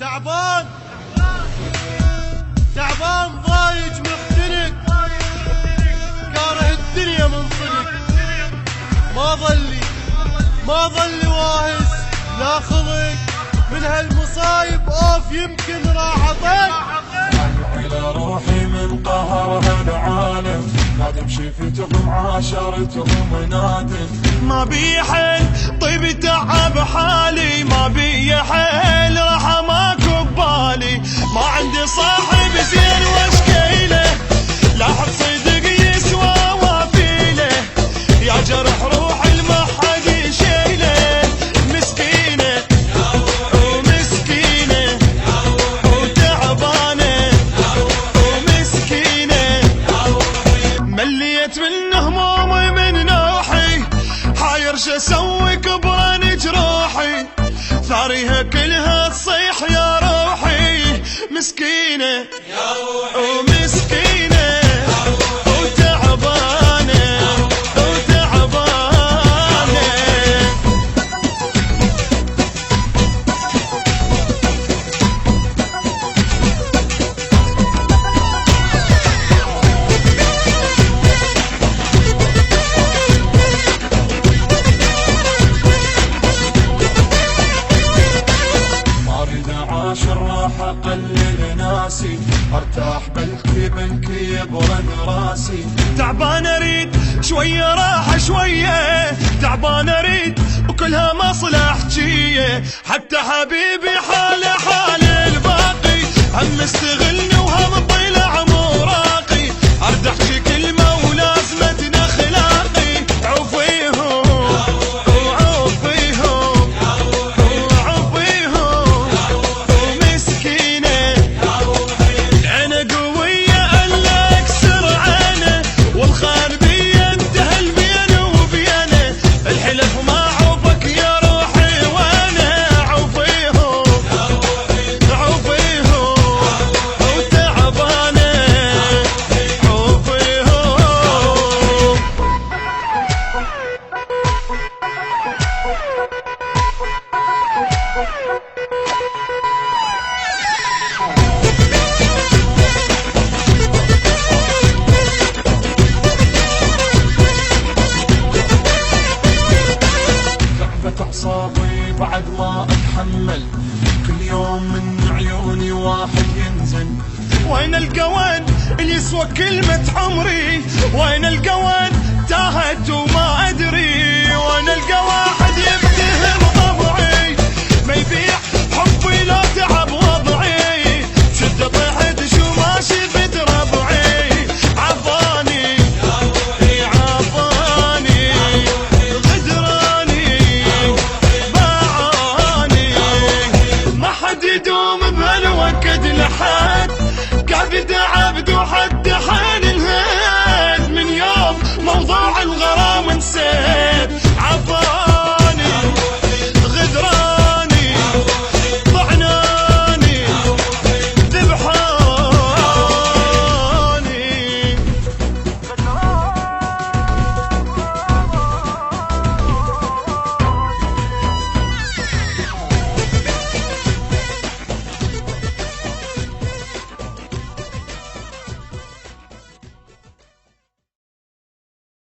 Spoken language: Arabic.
تعبان تعبان ضايج مختنق، كاره الدنيا منطلق، ما ظلي واهس لا خلق من هالمصايب اوف يمكن راح اطق. الى روحي من قهرها العالم، نادم شفتهم عاشرتهم نادم. ما بي حيل طيب تعب حالي، ما بي حيل راح ماكو ببالي، ما عندي صاحب زين واشكيله، لا حد صدق يسوى وافيله، يا جرح روحي المحد يشيله، مسكينه ومسكينه وتعبانه ومسكينه، مليت من همومي من نوحي، حاير شو اسوي كبران جروحي، ثاريها كلها تصيح يا روحي، مسكينه ومسكينه وتعبانه وتعبانه. راح اقلل ناسي، ارتاح بلكي بلكي يبرد راسي. تعبان اريد شويه راحه شويه، تعبان اريد وكلها مصلحتيه، حتى حبيبي حاله حال الباقي، هم مستغلني وهم طلع موراقي، ارد احكي كلمه ولازمتنا اخلاقي، عوفيهم وعوفيهم وعوفيهم ومسكينه، العينه قويه الا اكسر عينه، والخان بيه انتهى البين وبينه، الحلف ما عوفك يا روحي وانا، عوفيهم عوفيهم وتعبانه عوفيهم. تعبت اعصابي بعد ما اتحمل، كل يوم من عيوني واحد ينزل. وين القوان اللي يسوى كلمة عمري، وين القوان